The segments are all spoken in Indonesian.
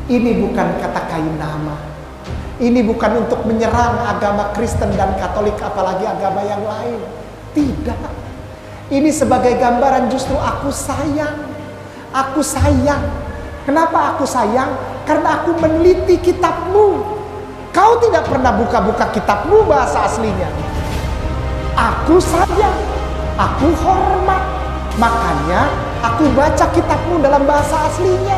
Ini bukan kata kain nama. Ini bukan untuk menyerang agama Kristen dan Katolik, apalagi agama yang lain. Tidak. Ini sebagai gambaran justru aku sayang. Aku sayang. Kenapa aku sayang? Karena aku meneliti kitabmu. Kau tidak pernah buka-buka kitabmu bahasa aslinya. Aku sayang. Aku hormat. Makanya aku baca kitabmu dalam bahasa aslinya.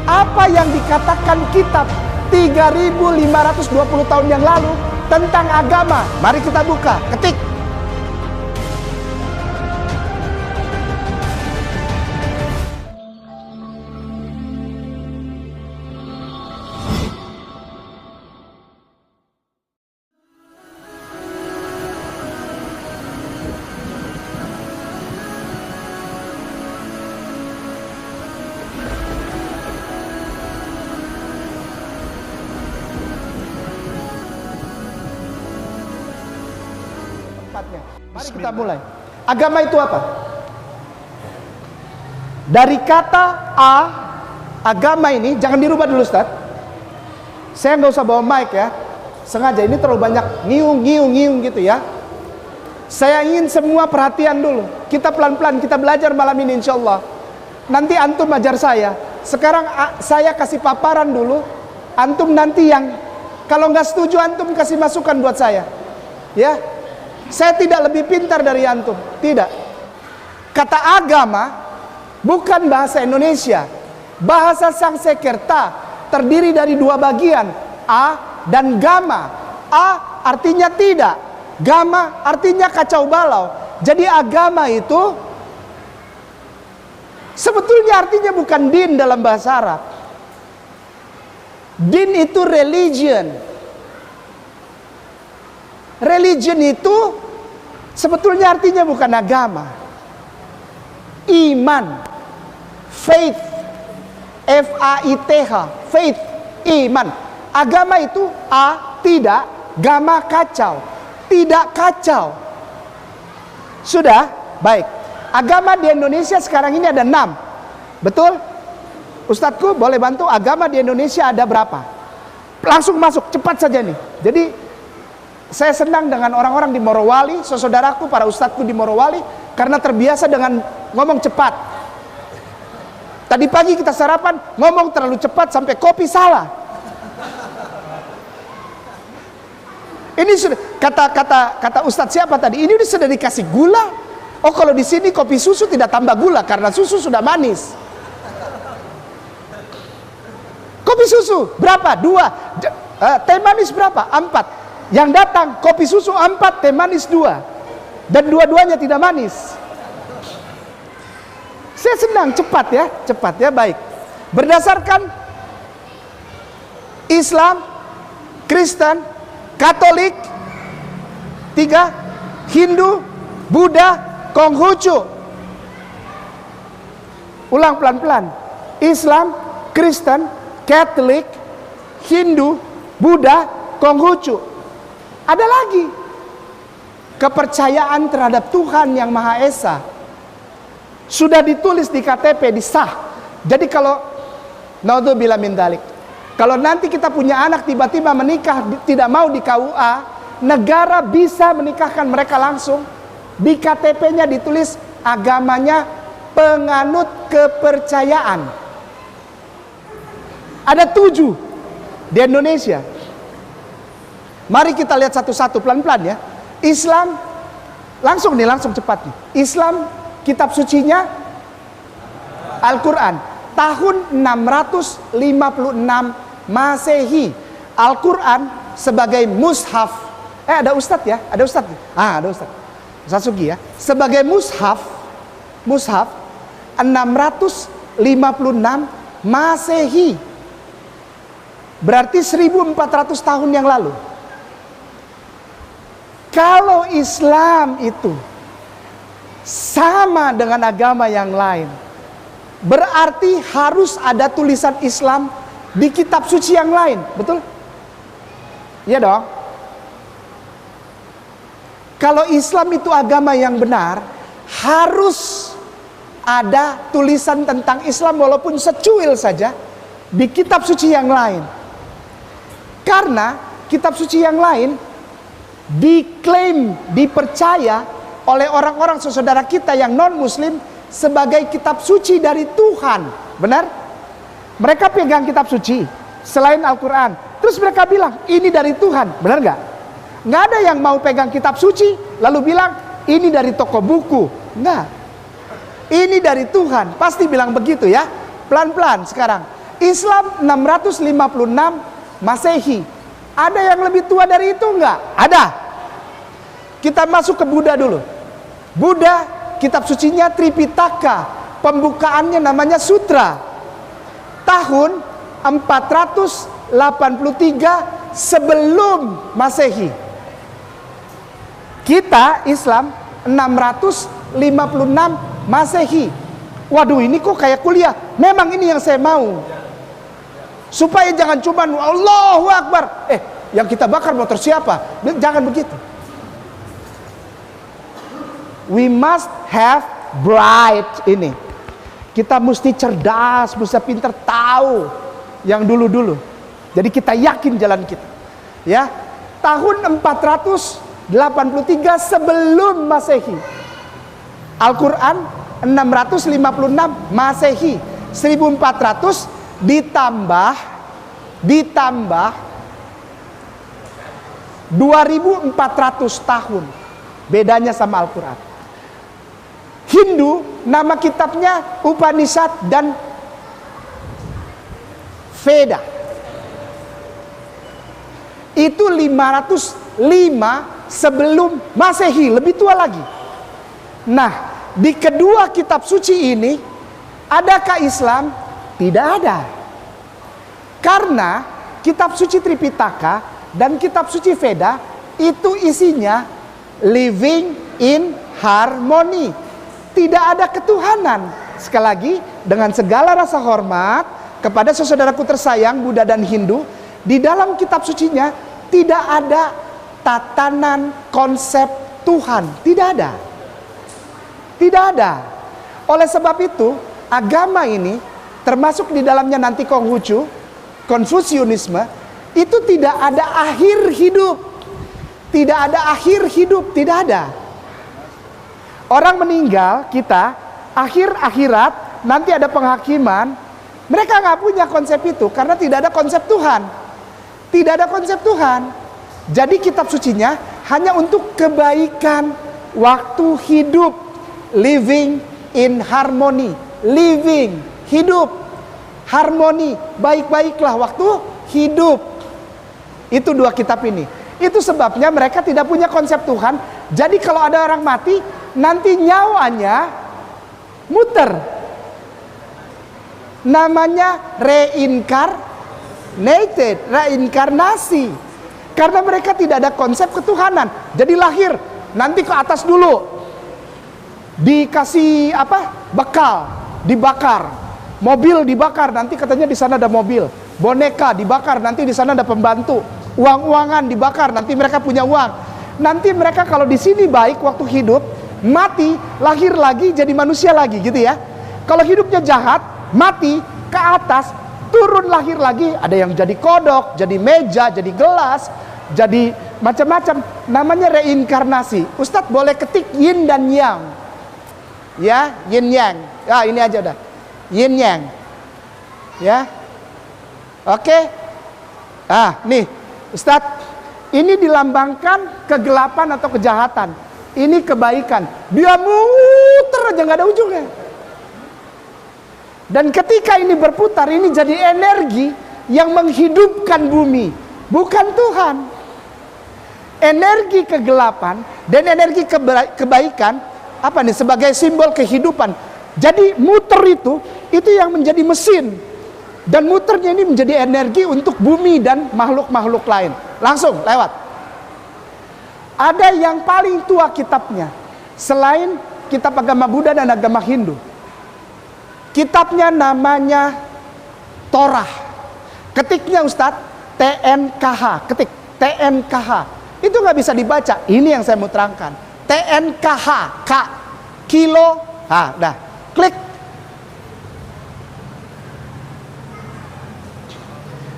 Apa yang dikatakan kitab 3520 tahun yang lalu tentang agama? Mari kita buka, ketik. Mari kita mulai. Agama itu apa? Dari kata A, agama ini, jangan dirubah dulu Ustaz. Saya nggak usah bawa mic ya. Sengaja, ini terlalu banyak ngiung gitu ya. Saya ingin semua perhatian dulu. Kita pelan-pelan, kita belajar malam ini insya Allah. Nanti antum ajar saya. Sekarang saya kasih paparan dulu. Antum nanti yang, kalau nggak setuju antum kasih masukan buat saya. Ya. Saya tidak lebih pintar dari antum, tidak. Kata agama bukan bahasa Indonesia. Bahasa Sangsekerta terdiri dari dua bagian, a dan gama. A artinya tidak, gama artinya kacau balau. Jadi agama itu sebetulnya artinya bukan din dalam bahasa Arab. Din itu religion. Religion itu sebetulnya artinya bukan agama. Iman, faith, F-A-I-T-H, faith, iman. Agama itu A, tidak, gama kacau, tidak kacau. Sudah? Baik. Agama di Indonesia sekarang ini ada 6. Betul? Ustadzku boleh bantu, agama di Indonesia ada berapa? Langsung masuk, cepat saja nih. Jadi saya senang dengan orang-orang di Morowali, saudaraku, para ustadzku di Morowali, karena terbiasa dengan ngomong cepat. Tadi pagi kita sarapan, ngomong terlalu cepat sampai kopi salah. Ini sudah kata ustadz siapa tadi? Ini sudah dikasih gula. Oh, kalau di sini kopi susu tidak tambah gula karena susu sudah manis. Kopi susu berapa? 2. Teh manis berapa? 4. Yang datang kopi susu 4, teh manis 2. Dan dua-duanya tidak manis. Saya senang, cepat ya, baik. Berdasarkan Islam, Kristen, Katolik, 3, Hindu, Buddha, Konghucu. Ulang pelan-pelan. Islam, Kristen, Katolik, Hindu, Buddha, Konghucu. Ada lagi kepercayaan terhadap Tuhan yang Maha Esa. Sudah ditulis di KTP, disah. Jadi kalau naudzubillah min dzalik, kalau nanti kita punya anak tiba-tiba menikah tidak mau di KUA, negara bisa menikahkan mereka langsung. Di KTP-nya ditulis agamanya penganut kepercayaan. Ada 7 di Indonesia. Mari kita lihat satu-satu pelan-pelan ya. Islam, langsung cepat nih. Islam, kitab sucinya Al-Quran. Tahun 656 Masehi. Al-Quran sebagai mushaf. Ada ustadz ya? Ada ustadz? Ada ustadz. Ustadz Sugi ya. Sebagai mushaf 656 Masehi. Berarti 1400 tahun yang lalu. Kalau Islam itu sama dengan agama yang lain, berarti harus ada tulisan Islam di kitab suci yang lain, betul? Iya dong. Kalau Islam itu agama yang benar, harus ada tulisan tentang Islam walaupun secuil saja di kitab suci yang lain. Karena kitab suci yang lain diklaim, dipercaya oleh orang-orang saudara kita yang non-muslim sebagai kitab suci dari Tuhan. Benar? Mereka pegang kitab suci selain Al-Quran. Terus mereka bilang, ini dari Tuhan. Benar nggak? Nggak ada yang mau pegang kitab suci lalu bilang, ini dari toko buku. Nggak. Ini dari Tuhan. Pasti bilang begitu ya. Pelan-pelan sekarang. Islam 656 Masehi. Ada yang lebih tua dari itu nggak? Ada. Kita masuk ke Buddha dulu. Buddha, kitab sucinya Tripitaka. Pembukaannya namanya Sutra. Tahun 483 sebelum Masehi. Kita Islam 656 Masehi. Waduh, ini kok kayak kuliah. Memang ini yang saya mau. Supaya jangan cuma Allahu Akbar. Yang kita bakar motor siapa? Jangan begitu. We must have bright ini. Kita mesti cerdas, mesti pintar tahu yang dulu-dulu. Jadi kita yakin jalan kita. Ya, tahun 483 sebelum Masehi. Al-Quran 656 Masehi. 1400 ditambah 2400 tahun bedanya sama Al-Quran. Hindu nama kitabnya Upanishad dan Veda. Itu 505 sebelum Masehi, lebih tua lagi. Nah, di kedua kitab suci ini adakah Islam? Tidak ada. Karena kitab suci Tripitaka dan kitab suci Veda itu isinya living in harmony. Tidak ada ketuhanan. Sekali lagi, dengan segala rasa hormat kepada saudaraku tersayang Buddha dan Hindu, di dalam kitab sucinya tidak ada tatanan konsep Tuhan. Tidak ada. Tidak ada. Oleh sebab itu, agama ini termasuk di dalamnya nanti Konghucu, Konfusianisme, itu tidak ada akhir hidup. Tidak ada akhir hidup, tidak ada. Orang meninggal, kita, akhirat, nanti ada penghakiman. Mereka nggak punya konsep itu, karena tidak ada konsep Tuhan. Tidak ada konsep Tuhan. Jadi kitab sucinya hanya untuk kebaikan waktu hidup. Living in harmony. Living, hidup, harmoni, baik-baiklah waktu hidup. Itu dua kitab ini. Itu sebabnya mereka tidak punya konsep Tuhan. Jadi kalau ada orang mati, nanti nyawanya muter. Namanya reinkarnasi. Karena mereka tidak ada konsep ketuhanan. Jadi lahir, nanti ke atas dulu. Dikasih apa? Bekal, dibakar. Mobil dibakar, nanti katanya di sana ada mobil. Boneka dibakar, nanti di sana ada pembantu. Uang-uangan dibakar, nanti mereka punya uang. Nanti mereka kalau di sini baik waktu hidup, mati, lahir lagi jadi manusia lagi gitu ya. Kalau hidupnya jahat, mati, ke atas, turun lahir lagi. Ada yang jadi kodok, jadi meja, jadi gelas, jadi macam-macam. Namanya reinkarnasi. Ustadz boleh ketik yin dan yang. Ya, yin yang. Ya, ini aja udah. Yin yang. Ya. Oke. Nih, Ustadz, ini dilambangkan kegelapan atau kejahatan. Ini kebaikan. Dia muter aja nggak ada ujungnya. Dan ketika ini berputar, ini jadi energi yang menghidupkan bumi, bukan Tuhan. Energi kegelapan dan energi kebaikan apa nih sebagai simbol kehidupan. Jadi muter itu yang menjadi mesin, dan muternya ini menjadi energi untuk bumi dan makhluk-makhluk lain. Langsung lewat. Ada yang paling tua kitabnya selain kitab agama Buddha dan agama Hindu. Kitabnya namanya Torah. Ketiknya Ustadz TNKH, ketik TNKH. Itu nggak bisa dibaca. Ini yang saya mau terangkan. TNKH, K, kilo, dah, klik.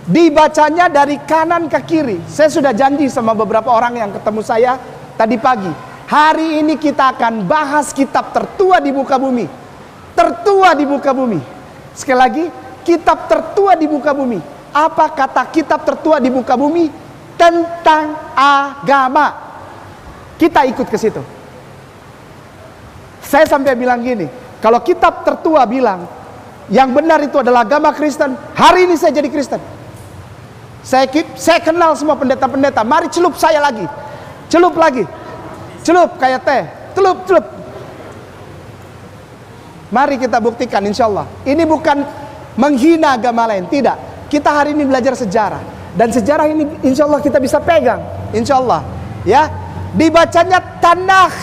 Dibacanya dari kanan ke kiri. Saya sudah janji sama beberapa orang yang ketemu saya tadi pagi. Hari ini kita akan bahas kitab tertua di muka bumi. Tertua di muka bumi. Sekali lagi, kitab tertua di muka bumi. Apa kata kitab tertua di muka bumi? Tentang agama. Kita ikut ke situ. Saya sampai bilang gini, kalau kitab tertua bilang yang benar itu adalah agama Kristen, hari ini saya jadi Kristen. Saya kenal semua pendeta-pendeta. Mari celup saya lagi. Celup lagi. Celup kayak teh. Celup. Mari kita buktikan insya Allah. Ini bukan menghina agama lain. Tidak. Kita hari ini belajar sejarah. Dan sejarah ini insya Allah kita bisa pegang. Insya Allah. Ya. Dibacanya Tanakh.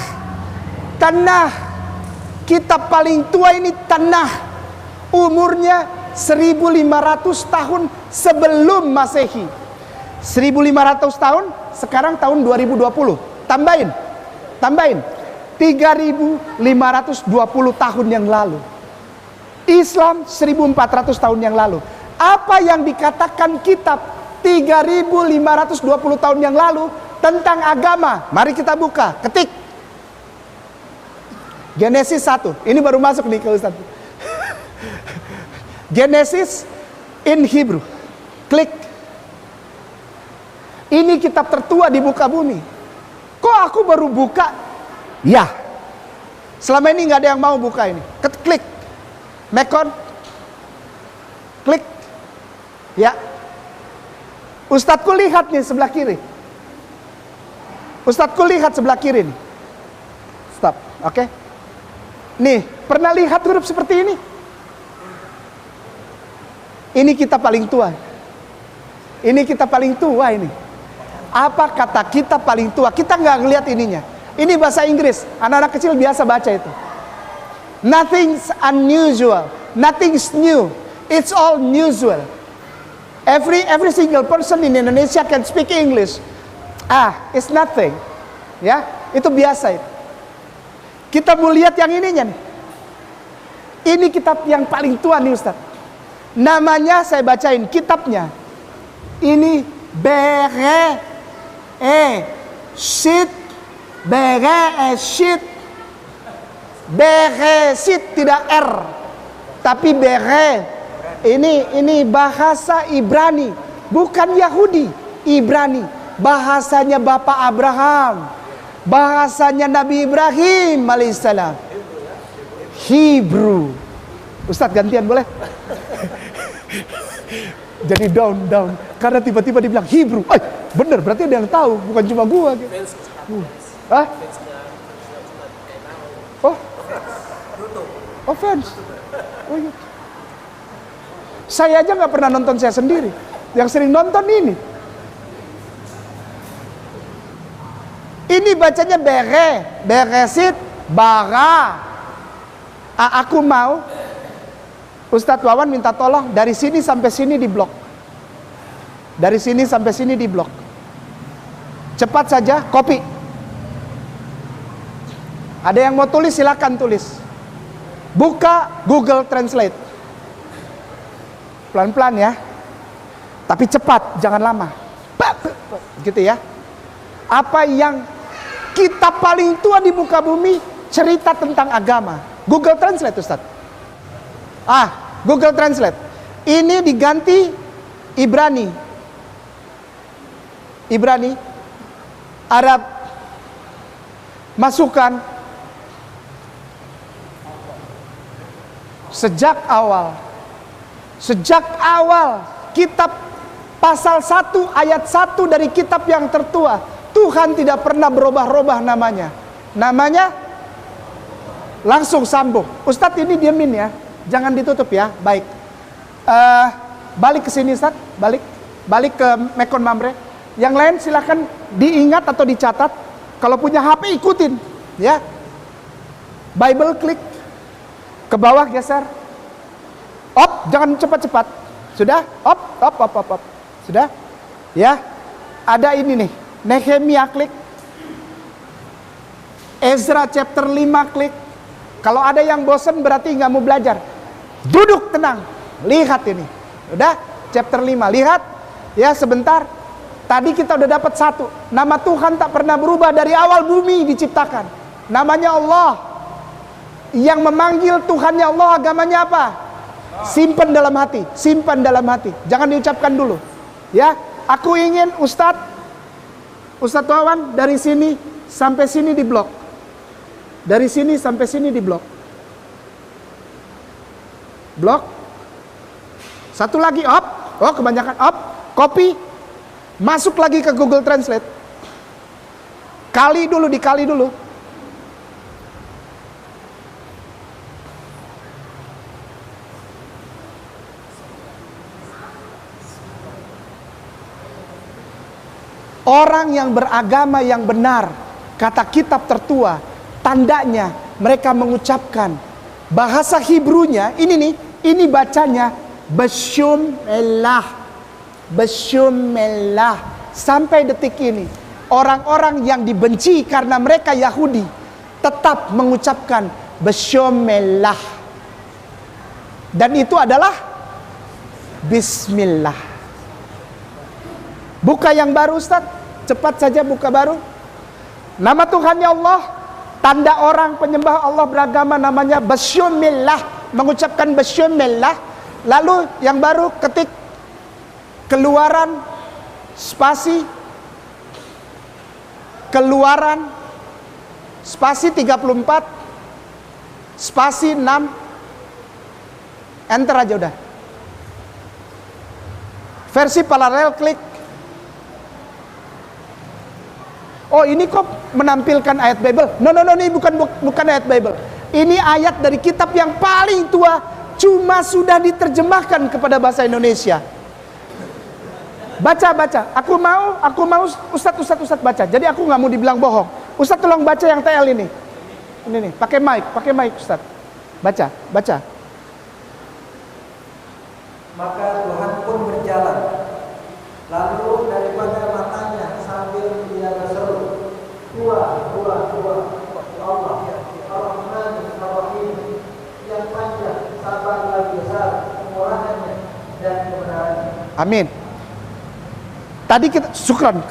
Tanakh. Kitab paling tua ini Tanakh. Umurnya 1500 tahun sebelum Masehi. 1500 tahun, sekarang tahun 2020. Tambahin 3520 tahun yang lalu. Islam 1400 tahun yang lalu. Apa yang dikatakan kitab 3520 tahun yang lalu tentang agama? Mari kita buka, ketik Genesis 1. Ini baru masuk nih ke Ustaz. Genesis in Hebrew. Klik. Ini kitab tertua di muka bumi. Kok aku baru buka? Ya. Selama ini nggak ada yang mau buka ini. Klik. Mekon. Klik. Ya. Ustadzku lihat nih sebelah kiri. Ustadzku lihat sebelah kiri nih. Stop. Oke. Nih, pernah lihat huruf seperti ini? Ini kitab paling tua. Ini kitab paling tua ini. Apa kata kitab paling tua? Kita nggak ngelihat ininya. Ini bahasa Inggris. Anak-anak kecil biasa baca itu. Nothing's unusual. Nothing's new. It's all usual. Every single person in Indonesia can speak English. It's nothing. Ya, itu biasa itu. Kita mau lihat yang ininya nih. Ini kitab yang paling tua nih Ustaz. Namanya saya bacain kitabnya. Ini Bereshit. Bereshit. Bereshit tidak R. Tapi ini bahasa Ibrani, bukan Yahudi. Ibrani, bahasanya Bapak Abraham, bahasanya Nabi Ibrahim alaihissalam. Hebrew. Ustadz gantian boleh? Jadi down karena tiba-tiba dibilang Hebrew. Bener, berarti ada yang tahu, bukan cuma gua gitu. Fans. Oh iya. Saya aja nggak pernah nonton saya sendiri. Yang sering nonton ini. Ini bacanya Beresit, Bara. Aku mau Ustadz Wawan minta tolong dari sini sampai sini di blok. Dari sini sampai sini di blok. Cepat saja, copy. Ada yang mau tulis silakan tulis. Buka Google Translate. Pelan-pelan ya. Tapi cepat, jangan lama. Gitu ya. Apa yang kitab paling tua di muka bumi cerita tentang agama? Google Translate Ustaz. Google Translate. Ini diganti Ibrani. Arab. Masukkan. Sejak awal kitab pasal 1 ayat 1 dari kitab yang tertua, Tuhan tidak pernah berubah-ubah namanya. Namanya langsung sambung. Ustadz ini diamin ya, jangan ditutup ya. Baik. Balik ke sini Ustadz, balik ke Mekon Mamre. Yang lain silakan diingat atau dicatat. Kalau punya HP ikutin ya. Bible klik ke bawah, geser. Jangan cepat-cepat. Sudah? Op. Sudah? Ya. Ada ini nih. Nehemia klik. Ezra chapter 5 klik. Kalau ada yang bosan berarti nggak mau belajar. Duduk tenang. Lihat ini. Udah? Chapter 5. Lihat. Ya sebentar. Tadi kita udah dapat satu. Nama Tuhan tak pernah berubah dari awal bumi diciptakan. Namanya Allah. Yang memanggil Tuhannya Allah, agamanya apa? Simpan dalam hati. Simpan dalam hati. Jangan diucapkan dulu. Ya, aku ingin Ustadz Wawan dari sini sampai sini di blok. Dari sini sampai sini di blok. Blok. Satu lagi op. Oh, kebanyakan op. Copy. Masuk lagi ke Google Translate. Dikali dulu. Orang yang beragama yang benar, kata kitab tertua, tandanya mereka mengucapkan bahasa Hebrunya, ini bacanya Bashum Elah. Sampai detik ini orang-orang yang dibenci karena mereka Yahudi tetap mengucapkan Bashum Elah. Dan itu adalah Bismillah. Buka yang baru Ustaz, cepat saja buka baru. Nama Tuhannya Allah, tanda orang penyembah Allah beragama namanya Basyumillah, mengucapkan Basyumillah. Lalu yang baru ketik Keluaran spasi 34 spasi 6, enter aja udah. Versi paralel klik. Oh, ini kok menampilkan ayat Bible? No, ini bukan ayat Bible. Ini ayat dari kitab yang paling tua, cuma sudah diterjemahkan kepada bahasa Indonesia. Baca. Aku mau Ustadz baca. Jadi aku nggak mau dibilang bohong. Ustadz tolong baca yang TL ini. Ini nih, pakai mic Ustadz. Baca. Maka Tuhan pun berjalan. Lalu daripada matanya sambil dia berseru, Tuhan, Allah, Ar-Rahman, Ar-Rahim, yang panjang, sabar lagi besar, kemurahannya dan kebenarannya. Amin. Tadi kita syukran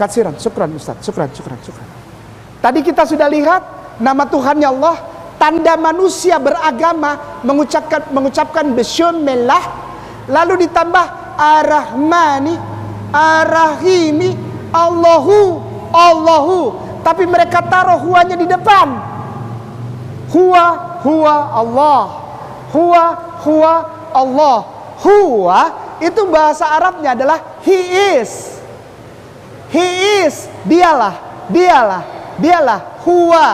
Ustaz. Tadi kita sudah lihat nama Tuhannya Allah, tanda manusia beragama mengucapkan Bismillah, lalu ditambah Ar-Rahmani, Ar-Rahimi, Allahu. Tapi mereka taruh huanya di depan. Huwa Allah. Huwa Allah. Huwa itu bahasa Arabnya adalah he is. Dialah. Huwa.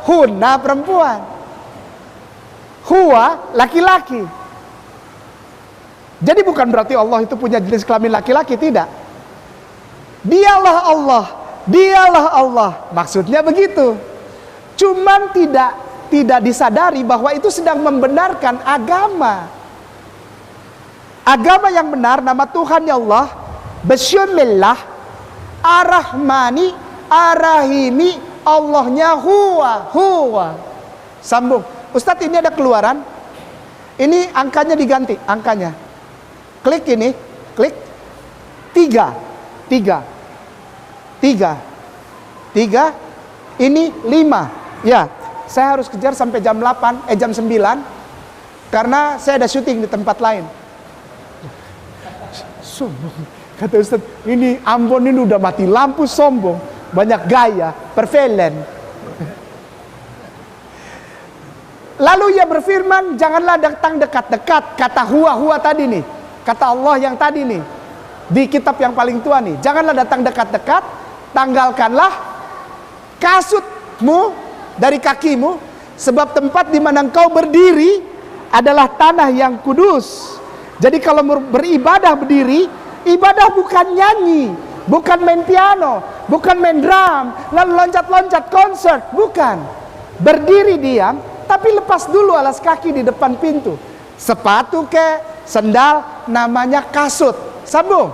Hunna perempuan. Huwa laki-laki. Jadi bukan berarti Allah itu punya jenis kelamin laki-laki, tidak. Dialah Allah. Maksudnya begitu. Cuman tidak disadari bahwa itu sedang membenarkan agama. Agama yang benar, nama Tuhan ya Allah, Bismillah, Ar-Rahmani, Ar-Rahimi, Allahnya huwa. Sambung. Ustadz, ini ada keluaran. Ini angkanya diganti, angkanya. Klik ini, klik 3, ini 5. Ya, saya harus kejar sampai jam 9 karena saya ada syuting di tempat lain. Sombong, kata Ustaz, ini Ambon ini udah mati lampu, sombong, banyak gaya, perfelen. Lalu ia berfirman, janganlah datang dekat-dekat. Kata huwa tadi nih, kata Allah yang tadi nih, di kitab yang paling tua nih, janganlah datang dekat-dekat, tanggalkanlah kasutmu dari kakimu, sebab tempat di mana engkau berdiri adalah tanah yang kudus. Jadi kalau beribadah berdiri, ibadah bukan nyanyi, bukan main piano, bukan main drum, lalu loncat-loncat konser, bukan. Berdiri diam, tapi lepas dulu alas kaki di depan pintu. Sepatu sendal, namanya kasut. Sambung.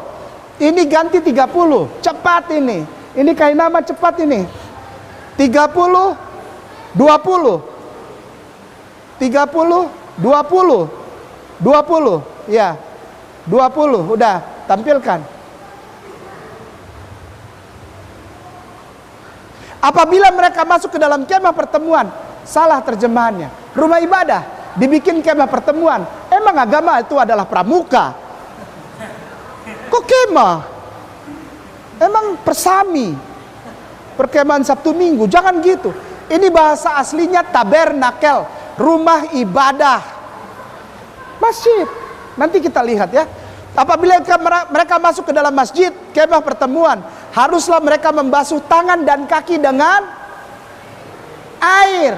Ini ganti 30, cepat ini. Ini kayak nama cepat ini. 30, 20. 30, 20. 20, ya. 20, udah. tampilkan. Apabila mereka masuk ke dalam kemah pertemuan, salah terjemahannya. Rumah ibadah dibikin kemah pertemuan. Emang agama itu adalah pramuka? Kok kemah? Emang persami, perkemahan Sabtu Minggu? Jangan gitu. Ini bahasa aslinya tabernakel, rumah ibadah, masjid. Nanti kita lihat ya. Apabila mereka masuk ke dalam masjid, kemah pertemuan, haruslah mereka membasuh tangan dan kaki dengan air.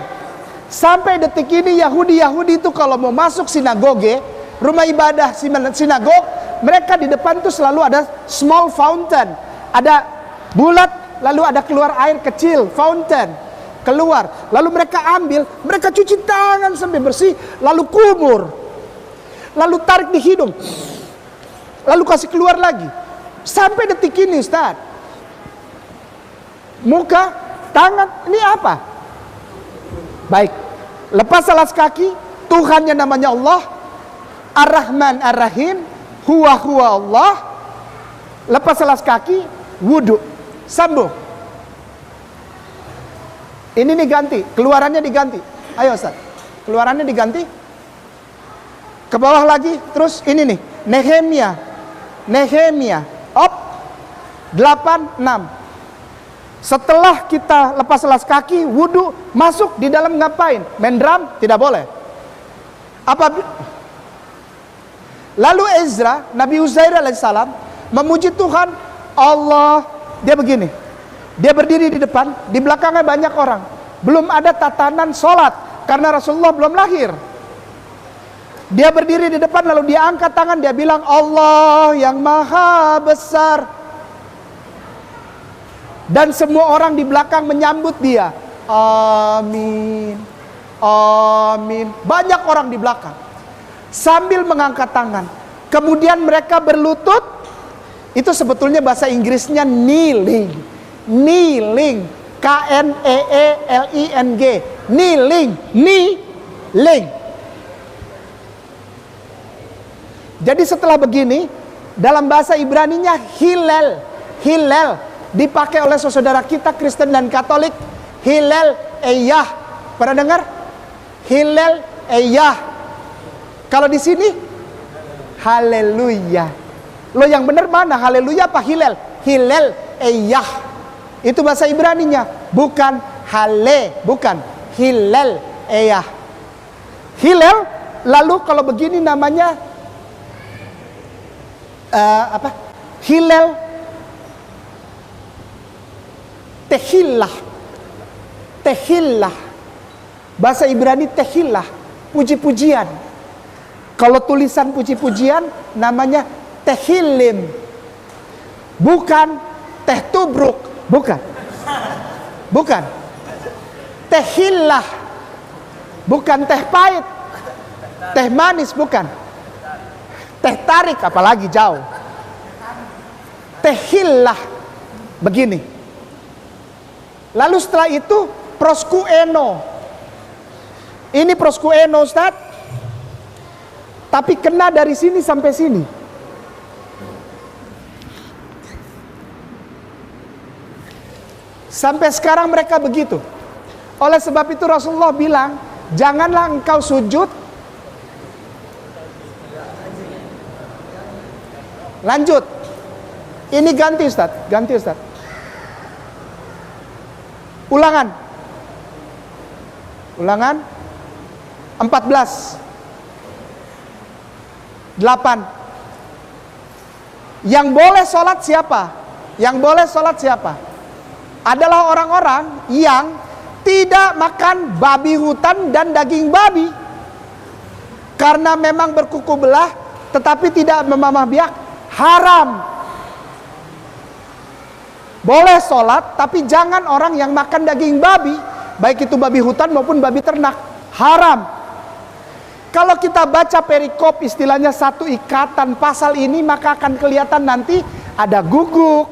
Sampai detik ini Yahudi itu kalau mau masuk sinagoge, rumah ibadah sinagog, mereka di depan tuh selalu ada small fountain. Ada bulat, lalu ada keluar air kecil, fountain. Keluar, lalu mereka ambil, mereka cuci tangan sampai bersih, lalu kumur, lalu tarik di hidung, lalu kasih keluar lagi. Sampai detik ini Ustaz, muka, tangan, ini apa? Baik, lepas alas kaki, Tuhannya namanya Allah, Ar-Rahman Ar-Rahim, Huwa Allah. Lepas alas kaki, wudhu, sambung. Ini nih ganti, keluarannya diganti. Ayo Ustaz, keluarannya diganti. Ke bawah lagi, terus ini nih, Nehemia. Op, 8:6. Setelah kita lepas alas kaki, wudhu, masuk di dalam ngapain? Main drum? Tidak boleh. Lalu Ezra, Nabi Uzair alaihissalam, memuji Tuhan, Allah, dia begini. Dia berdiri di depan, di belakangnya banyak orang. Belum ada tatanan sholat, karena Rasulullah belum lahir. Dia berdiri di depan, lalu dia angkat tangan, dia bilang, Allah yang maha besar. Dan semua orang di belakang menyambut dia. Amin, amin. Banyak orang di belakang sambil mengangkat tangan. Kemudian mereka berlutut. Itu sebetulnya bahasa Inggrisnya kneeling. Kneeling, K-N-E-E-L-I-N-G, kneeling. Jadi setelah begini, dalam bahasa Ibraninya Hillel dipakai oleh saudara kita Kristen dan Katolik. Hillel Eyah, pernah dengar? Hillel Eyah. Kalau di sini Haleluya. Lo yang benar mana? Haleluya apa Hillel? Hillel Eyah. Itu bahasa Ibraninya, bukan bukan Hillel Eyah. Hillel, lalu kalau begini namanya Hillel Tehillah. Bahasa Ibrani Tehillah, puji-pujian. Kalau tulisan puji-pujian namanya Tehillim. Bukan Teh Tubruk. Bukan. Tehillah. Bukan teh pahit, teh manis, bukan. Teh tarik, apalagi jauh. Tehillah. Begini. Lalu setelah itu proskueno. Ini proskueno Ustaz. Tapi kena dari sini sampai sini. Sampai sekarang mereka begitu. Oleh sebab itu Rasulullah bilang, janganlah engkau sujud. Lanjut. Ini ganti Ustaz. Ulangan 14 8. Yang boleh sholat siapa? Adalah orang-orang yang tidak makan babi hutan dan daging babi. Karena memang berkuku belah, tetapi tidak memamah biak, haram. Boleh sholat, tapi jangan orang yang makan daging babi, baik itu babi hutan maupun babi ternak, haram. Kalau kita baca perikop, istilahnya satu ikatan pasal ini, maka akan kelihatan nanti ada guguk,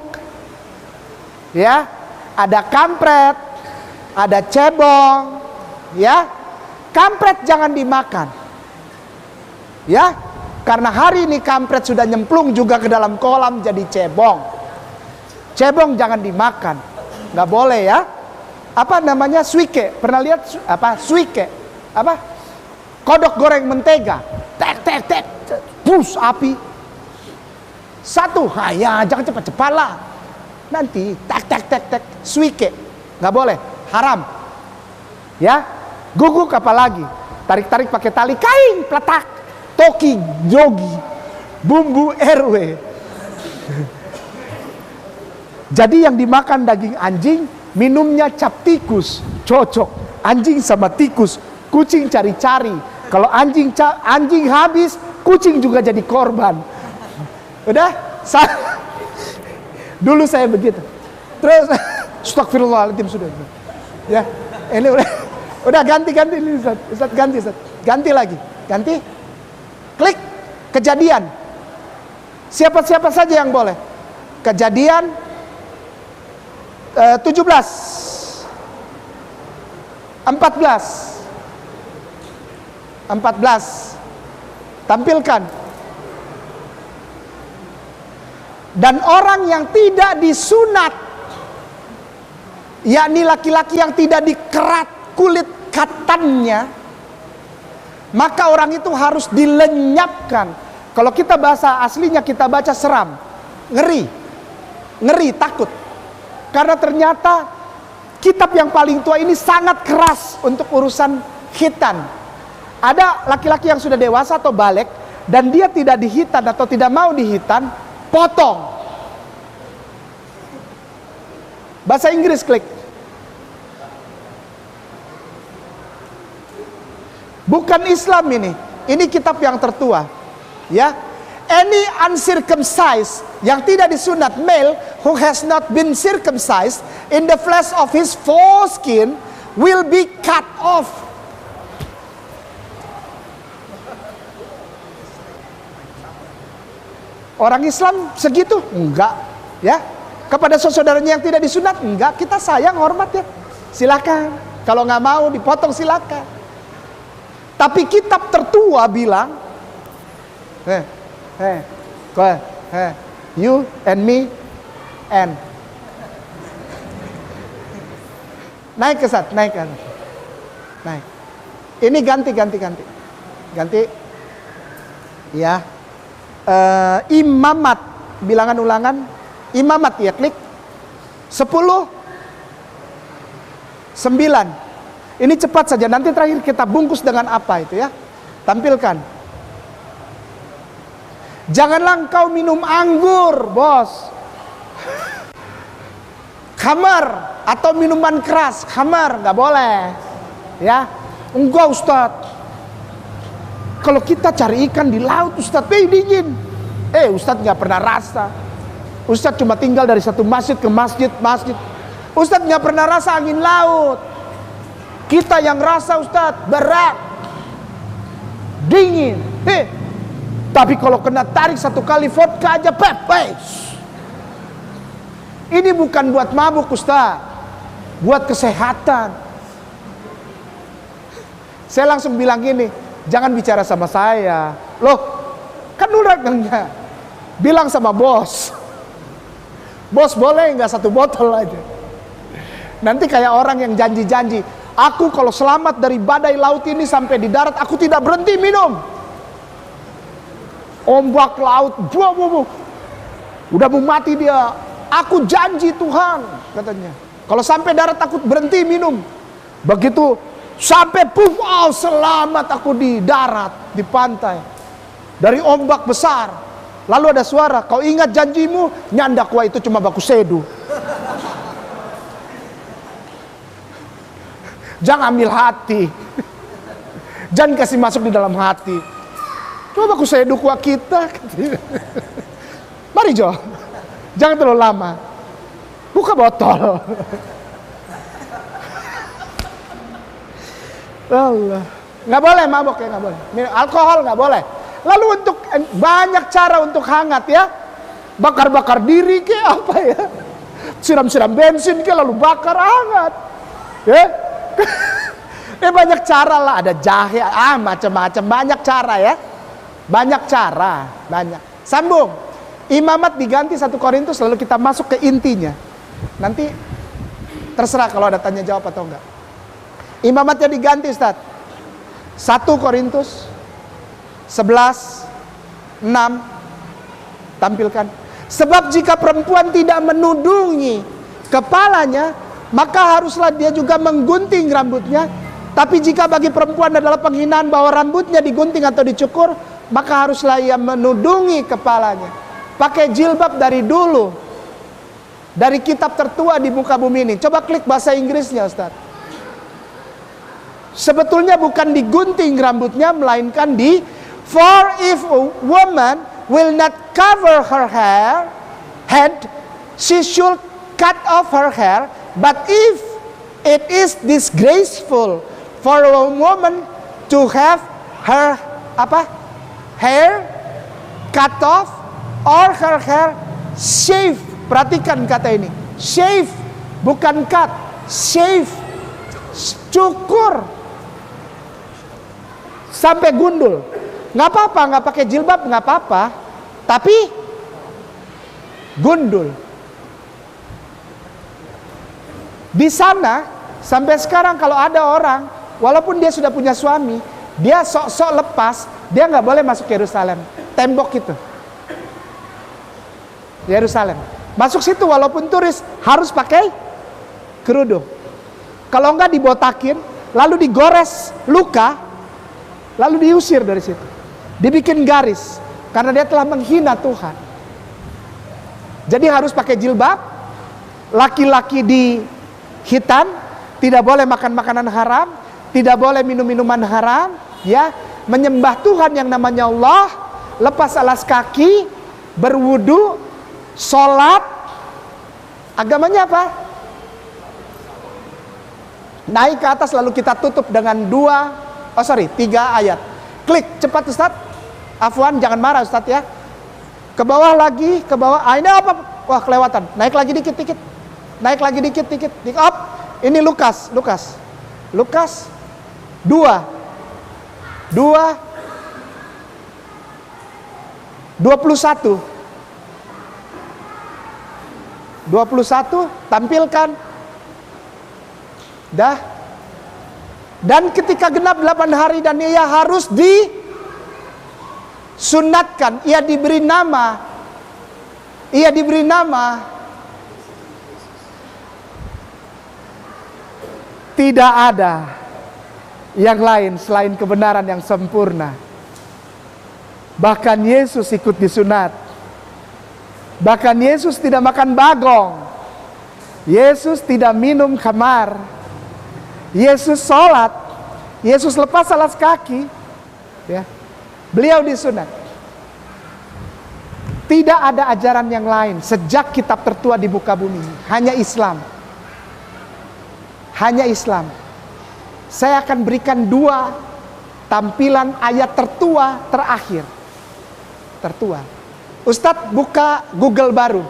ya. Ada kampret, ada cebong, ya. Kampret jangan dimakan, ya. Karena hari ini kampret sudah nyemplung juga ke dalam kolam jadi cebong. Cebong jangan dimakan, nggak boleh ya. Apa namanya, suike? Pernah lihat apa suike? Apa? Kodok goreng mentega. Tek tek tek, bus api. Satu, ya jangan cepat-cepat lah. Nanti tek tek tek tek, suike, nggak boleh, haram. Ya, guguk apalagi, tarik-tarik pakai tali kain, peletak, toki, jogi, bumbu RW. Jadi yang dimakan daging anjing, minumnya cap tikus, cocok. Anjing sama tikus, kucing cari-cari. Kalau anjing habis, kucing juga jadi korban. Udah? Dulu saya begitu. Terus, astagfirullahaladzim sudah. Ya, ini udah ganti ini Ustaz, ganti lagi, ganti. Klik Kejadian. Siapa-siapa saja yang boleh. Kejadian 17 14 tampilkan. Dan orang yang tidak disunat, yakni laki-laki yang tidak dikerat kulit katannya, maka orang itu harus dilenyapkan. Kalau kita bahasa aslinya kita baca seram, ngeri, takut. Karena ternyata kitab yang paling tua ini sangat keras untuk urusan khitan. Ada laki-laki yang sudah dewasa atau balik dan dia tidak dihitan atau tidak mau dihitan, potong. Bahasa Inggris klik. Bukan Islam ini. Ini kitab yang tertua. Ya. Any uncircumcised, yang tidak disunat male who has not been circumcised in the flesh of his foreskin will be cut off. Orang Islam segitu? Enggak, ya. Kepada saudaranya yang tidak disunat? Enggak, kita sayang, hormat ya. Silakan. Kalau nggak mau dipotong silakan. Tapi kitab tertua bilang, you and me and naik ke saat, naik. Ini ganti. Ya, imamat, bilangan ulangan, imamat ya, klik 10, 9. Ini cepat saja, nanti terakhir kita bungkus dengan apa itu ya, tampilkan. Janganlah engkau minum anggur, bos. Khamar atau minuman keras, khamar nggak boleh. Ya, enggak Ustaz. Kalau kita cari ikan di laut, Ustaz, dingin. Ustaz nggak pernah rasa. Ustaz cuma tinggal dari satu masjid ke masjid. Ustaz nggak pernah rasa angin laut. Kita yang rasa Ustaz, berat, dingin. Tapi kalau kena tarik satu kali vodka aja pepes. Ini bukan buat mabuk Ustaz, buat kesehatan. Saya langsung bilang gini, jangan bicara sama saya. Loh, kan udah enggak. Bilang sama bos. Bos boleh nggak satu botol aja. Nanti kayak orang yang janji-janji, aku kalau selamat dari badai laut ini sampai di darat, aku tidak berhenti minum. Ombak laut, udah mau mati dia. Aku janji Tuhan, katanya. Kalau sampai darat aku berhenti minum. Begitu sampai selamat aku di darat, di pantai. Dari ombak besar. Lalu ada suara, kau ingat janjimu? Nyandak, wah itu cuma baku sedu. Jangan ambil hati. Jangan kasih masuk di dalam hati. Coba aku saya dukwa kita. Mari Jo, jangan terlalu lama. Buka botol. Allah, nggak boleh mabok ya, nggak boleh. Alkohol nggak boleh. Lalu untuk banyak cara untuk hangat ya, bakar-bakar diri ke apa ya, siram-siram bensin ke lalu bakar hangat. Ya, banyak cara lah. Ada jahe, macam-macam banyak cara ya. Banyak cara, banyak. Sambung. Imamat diganti 1 Korintus, lalu kita masuk ke intinya. Nanti terserah kalau ada tanya jawab atau enggak. Imamatnya diganti, Ustaz. 1 Korintus 11:6 tampilkan. Sebab jika perempuan tidak menudungi kepalanya, maka haruslah dia juga menggunting rambutnya. Tapi jika bagi perempuan adalah penghinaan bahwa rambutnya digunting atau dicukur, maka haruslah ia menudungi kepalanya. Pakai jilbab dari dulu, dari kitab tertua di muka bumi ini. Coba klik bahasa Inggrisnya, Ustaz. Sebetulnya bukan digunting rambutnya, melainkan for if a woman will not cover her head, she should cut off her hair. But if it is disgraceful for a woman to have her hair cut off or her hair shave. Perhatikan kata ini, shave, bukan cut, shave, cukur sampai gundul. Nggak apa-apa, nggak pakai jilbab nggak apa-apa, tapi gundul. Di sana sampai sekarang kalau ada orang, walaupun dia sudah punya suami, dia sok-sok lepas, dia nggak boleh masuk Yerusalem. Tembok itu, Yerusalem. Masuk situ walaupun turis harus pakai kerudung. Kalau enggak dibotakin, lalu digores luka, lalu diusir dari situ. Dibikin garis karena dia telah menghina Tuhan. Jadi harus pakai jilbab. Laki-laki di hitam tidak boleh makan makanan haram, tidak boleh minum minuman haram, ya, menyembah Tuhan yang namanya Allah, lepas alas kaki, berwudu, sholat. Agamanya apa? Naik ke atas lalu kita tutup dengan 3 ayat. Klik cepat Ustaz. Afwan, jangan marah Ustaz ya. Ke bawah lagi, ke bawah. Ini apa? Wah, kelewatan. Naik lagi dikit-dikit. Naik lagi dikit-dikit. Up. Ini Lukas 21 tampilkan. Dah. Dan ketika genap 8 hari dan ia harus disunatkan, ia diberi nama tidak ada yang lain selain kebenaran yang sempurna. Bahkan Yesus ikut disunat. Bahkan Yesus tidak makan bagong. Yesus tidak minum khamar. Yesus sholat. Yesus lepas alas kaki. Ya. Beliau disunat. Tidak ada ajaran yang lain sejak kitab tertua di muka bumi. Hanya Islam. Hanya Islam. Saya akan berikan 2 tampilan ayat tertua terakhir. Tertua. Ustadz buka Google baru.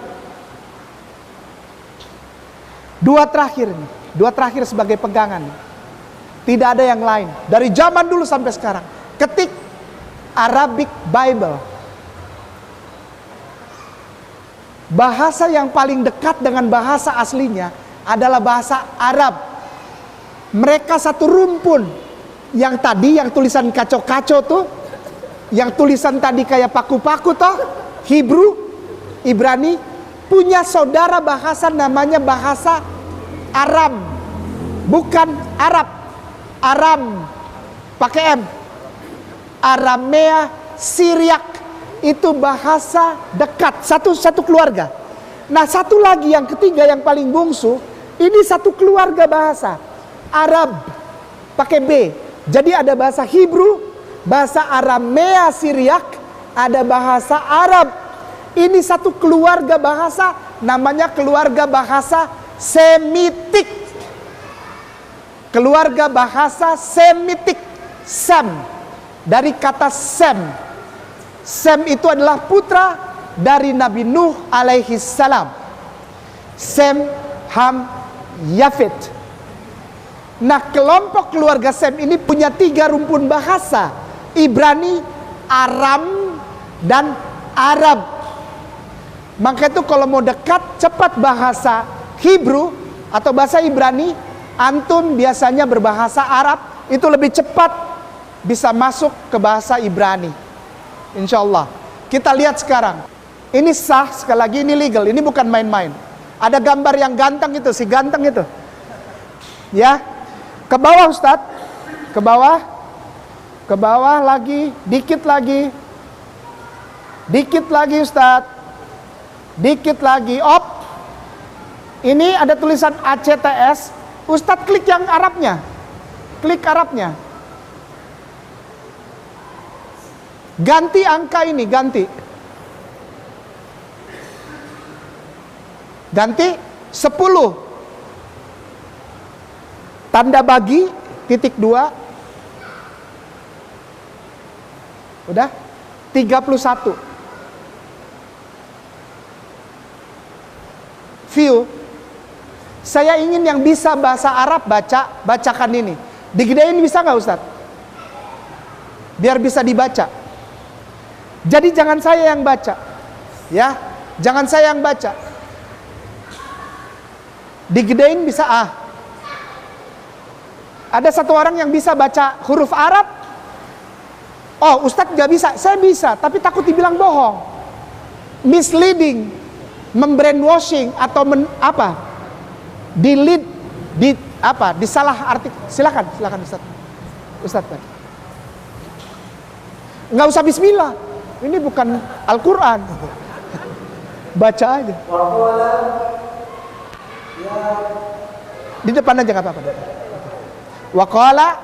2 terakhir nih. 2 terakhir sebagai pegangan. Tidak ada yang lain. Dari zaman dulu sampai sekarang. Ketik Arabic Bible. Bahasa yang paling dekat dengan bahasa aslinya adalah bahasa Arab. Mereka satu rumpun. Yang tadi yang tulisan kaco-kaco tuh, yang tulisan tadi kayak paku-paku toh, Hebrew, Ibrani, punya saudara bahasa namanya bahasa Aram. Bukan Arab. Aram pakai M. Aramea Syriak. Itu bahasa dekat, satu keluarga. Nah, satu lagi yang ketiga yang paling bungsu, ini satu keluarga bahasa Arab pakai B. Jadi ada bahasa Hebrew, bahasa Aramea Syriak, ada bahasa Arab. Ini satu keluarga bahasa, namanya keluarga bahasa Semitik. Keluarga bahasa Semitik. Sem, dari kata Sem. Sem itu adalah putra dari Nabi Nuh alaihi salam. Sem, Ham, Yafet. Nah, kelompok keluarga Sem ini punya 3 rumpun bahasa. Ibrani, Aram dan Arab. Maka itu kalau mau dekat cepat bahasa Hebrew atau bahasa Ibrani, antum biasanya berbahasa Arab, itu lebih cepat bisa masuk ke bahasa Ibrani. Insya Allah. Kita lihat sekarang. Ini sah, sekali lagi ini legal, ini bukan main-main. Ada gambar yang ganteng itu, si ganteng itu. Ya. Ke bawah Ustadz. Ke bawah. Ke bawah lagi, dikit lagi. Dikit lagi Ustadz. Dikit lagi, op. Ini ada tulisan ACTS. Ustadz klik yang Arabnya. Klik Arabnya. Ganti angka ini, ganti. Ganti 10. Tanda bagi, titik 2. Udah? 31. View. Saya ingin yang bisa bahasa Arab bacakan ini. Digedein bisa nggak Ustadz? Biar bisa dibaca. Jadi jangan saya yang baca, ya, jangan saya yang baca. Digedein bisa Ada satu orang yang bisa baca huruf Arab. Oh, Ustadz nggak bisa, saya bisa, tapi takut dibilang bohong, misleading, membrainwashing atau delete, disalah arti. Silakan Ustadz. Nggak usah bismillah. Ini bukan Al-Quran. Baca aja. Di depan aja nggak apa-apa. Waqala.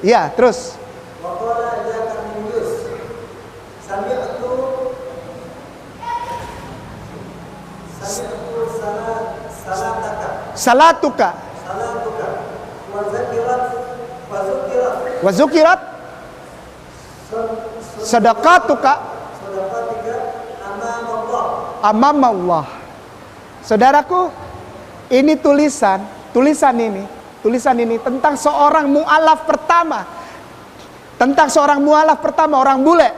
Ya, terus. Waqala ya Karnelius. Sami'tu Salatuka. Wa zukirat sadaqatuka amam Allah. Saudaraku, ini tulisan ini tentang seorang mu'alaf pertama. Orang bule,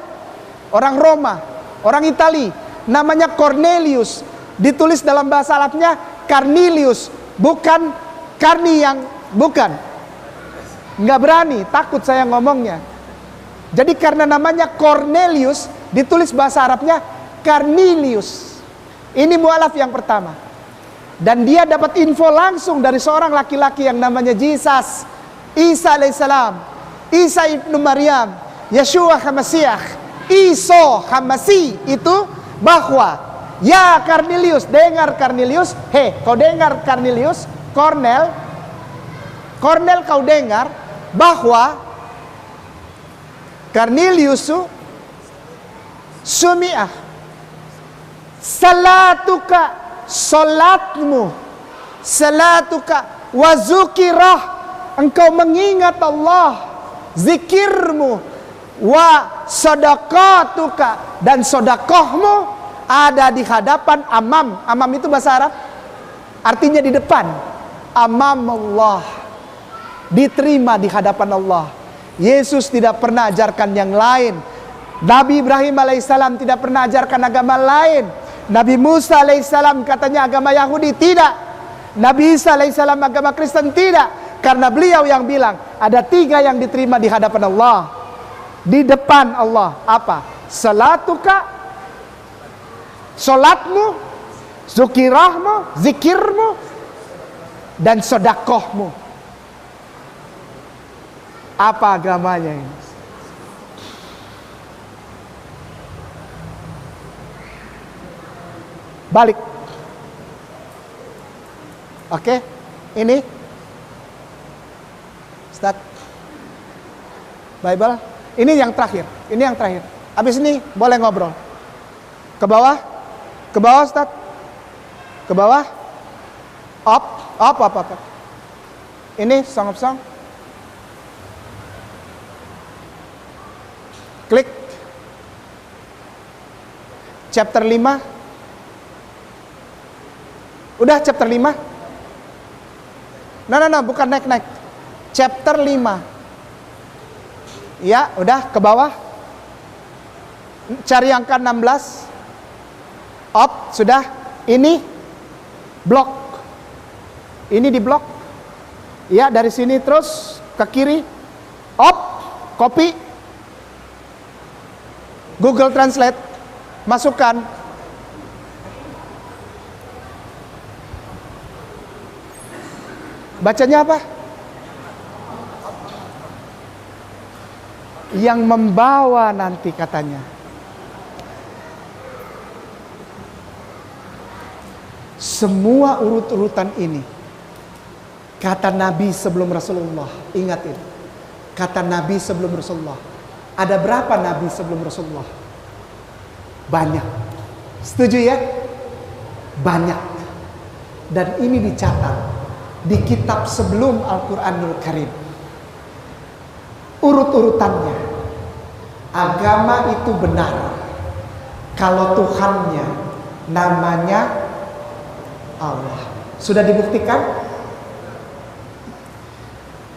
orang Roma, orang Itali, namanya Cornelius. Ditulis dalam bahasa Arabnya Carnelius, bukan Karni yang bukan. Nggak berani, takut saya ngomongnya. Jadi karena namanya Cornelius, ditulis bahasa Arabnya Carnelius. Ini mu'alaf yang pertama. Dan dia dapat info langsung dari seorang laki-laki yang namanya Jesus, Isa alaihissalam, Isa ibnu Maryam, Yeshua Hamasiah, Iso Hamasi, itu bahwa ya Cornelius, dengar Cornelius, kau dengar Cornelius, Cornel kau dengar bahwa Cornelius sumi'ah salatuka wa zukirah, engkau mengingat Allah, zikirmu, wa sadaqatuka, dan sodakohmu ada di hadapan amam itu bahasa Arab artinya di depan, amam Allah, diterima di hadapan Allah. Yesus tidak pernah ajarkan yang lain. Nabi Ibrahim alaihissalam tidak pernah ajarkan agama lain. Nabi Musa alaihissalam katanya agama Yahudi, tidak. Nabi Isa alaihissalam agama Kristen, tidak. Karena beliau yang bilang ada 3 yang diterima di hadapan Allah, di depan Allah. Apa? Salatuka, solatmu, zukirahmu, zikirmu, dan sodakohmu. Apa agamanya ini? Balik. Oke, ini Ustaz Bible. Ini yang terakhir. Habis ini boleh ngobrol. Ke bawah Ustaz. Ke bawah. Up. Ini Song of Song. Klik. Chapter 5. Udah chapter 5? No, bukan naik. Chapter 5. Ya, udah ke bawah. Cari angka 16. Up, sudah. Ini blok. Ini di blok. Ya, dari sini terus ke kiri. Up, copy. Google Translate. Masukkan. Bacanya apa? Yang membawa nanti katanya. Semua urut-urutan ini kata Nabi sebelum Rasulullah. Ingat ini. Kata Nabi sebelum Rasulullah. Ada berapa Nabi sebelum Rasulullah? Banyak. Setuju ya? Banyak. Dan ini dicatat di kitab sebelum Al-Quranul Karim. Urut-urutannya. Agama itu benar kalau Tuhannya namanya Allah. Sudah dibuktikan?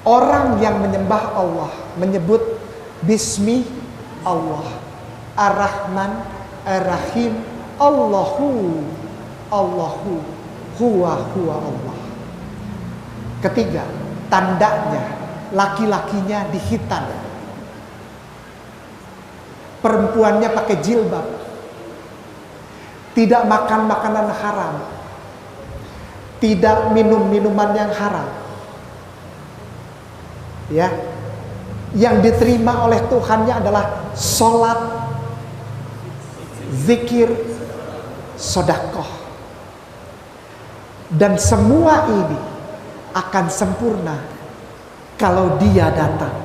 Orang yang menyembah Allah menyebut Bismi Allah, Ar-Rahman, Ar-Rahim, Allahu, Allahu, Huwa Allah. Ketiga, tandanya laki-lakinya dihitan, perempuannya pakai jilbab, tidak makan makanan haram, tidak minum minuman yang haram. Ya, yang diterima oleh Tuhannya adalah sholat, zikir, sodakoh. Dan semua ini akan sempurna kalau dia datang.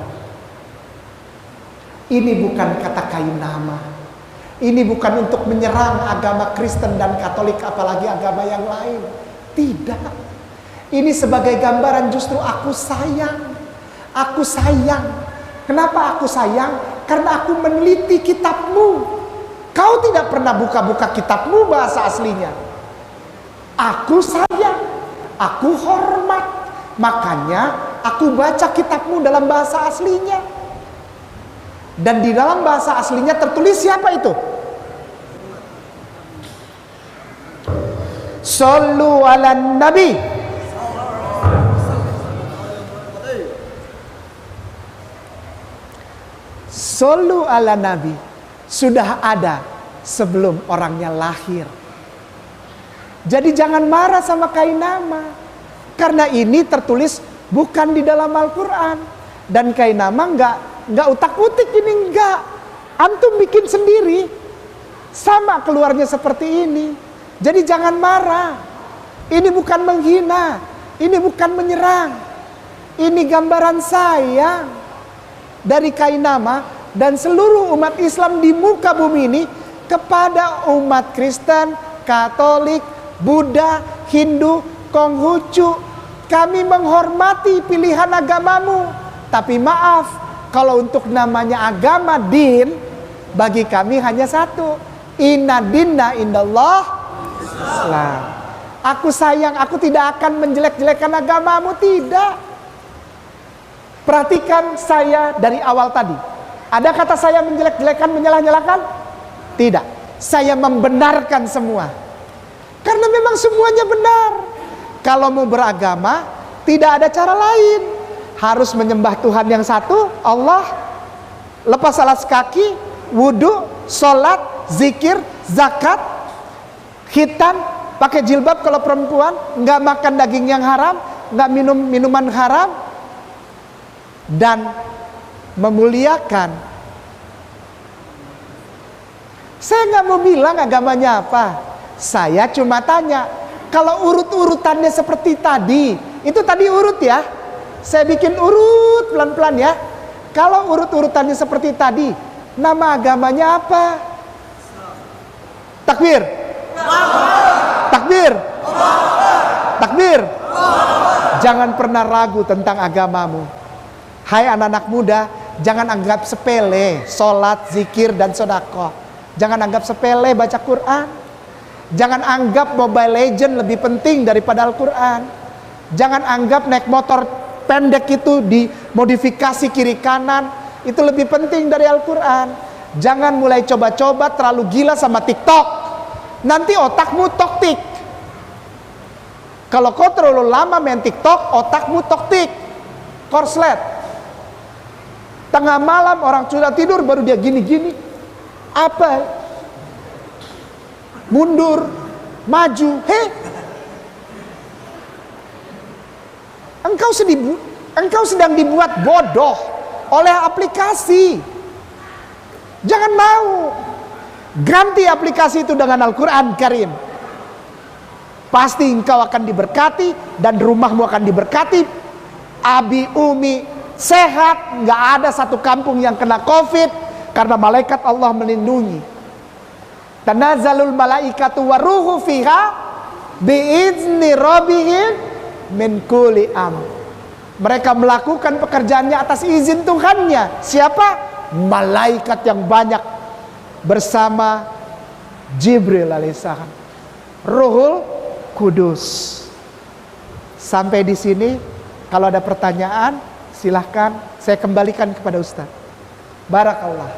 Ini bukan kata kayu nama. Ini bukan untuk menyerang agama Kristen dan Katolik, apalagi agama yang lain. Tidak. Ini sebagai gambaran justru aku sayang. Aku sayang. Kenapa aku sayang? Karena aku meneliti kitabmu. Kau tidak pernah buka-buka kitabmu bahasa aslinya. Aku sayang. Aku hormat. Makanya aku baca kitabmu dalam bahasa aslinya. Dan di dalam bahasa aslinya tertulis siapa itu? Sallu ala Nabi. Sallu ala Nabi sudah ada sebelum orangnya lahir. Jadi jangan marah sama kain nama. Karena ini tertulis bukan di dalam Al-Quran. Dan kain nama nggak utak-utik ini, enggak. Antum bikin sendiri. Sama keluarnya seperti ini. Jadi jangan marah. Ini bukan menghina. Ini bukan menyerang. Ini gambaran sayang dari kain nama dan seluruh umat Islam di muka bumi ini kepada umat Kristen, Katolik, Buddha, Hindu, Konghucu. Kami menghormati pilihan agamamu. Tapi maaf, kalau untuk namanya agama din, bagi kami hanya satu. Inna dinna indallah Islam. Aku sayang, aku tidak akan menjelek-jelekan agamamu, tidak. Perhatikan saya dari awal tadi. Ada kata saya menjelek-jelekan, menyalah-nyalakan? Tidak. Saya membenarkan semua. Karena memang semuanya benar. Kalau mau beragama, tidak ada cara lain. Harus menyembah Tuhan yang satu, Allah. Lepas alas kaki, wudhu, sholat, zikir, zakat, khitan, pakai jilbab kalau perempuan, nggak makan daging yang haram, nggak minum minuman haram, dan memuliakan. Saya nggak mau bilang agamanya apa. Saya cuma tanya, kalau urut-urutannya seperti tadi, itu tadi urut ya. Saya bikin urut pelan-pelan ya. Kalau urut-urutannya seperti tadi, nama agamanya apa? Takbir. Takbir. Takbir. Jangan pernah ragu tentang agamamu. Hai anak-anak muda, jangan anggap sepele sholat, zikir, dan sedekah. Jangan anggap sepele baca Quran. Jangan anggap Mobile Legend lebih penting daripada Al-Quran. Jangan anggap naik motor pendek itu dimodifikasi kiri kanan, itu lebih penting dari Al-Quran. Jangan mulai coba-coba terlalu gila sama TikTok. Nanti otakmu toktik. Kalau kau terlalu lama main TikTok, otakmu toktik. Korslet. Tengah malam orang sudah tidur baru dia gini-gini. Apa? Mundur, maju. Engkau sedang dibuat bodoh oleh aplikasi. Jangan mau. Ganti aplikasi itu dengan Al-Quran Karim. Pasti engkau akan diberkati dan rumahmu akan diberkati. Abi umi sehat, nggak ada satu kampung yang kena COVID karena malaikat Allah melindungi. Tanazzalul malaikatu waruhu fiha biizni rabbihim min kulli amr. Mereka melakukan pekerjaannya atas izin Tuhannya. Siapa? Malaikat yang banyak bersama Jibril alaihissalam, Ruhul Kudus. Sampai di sini. Kalau ada pertanyaan silahkan saya kembalikan kepada Ustaz. Barakallah.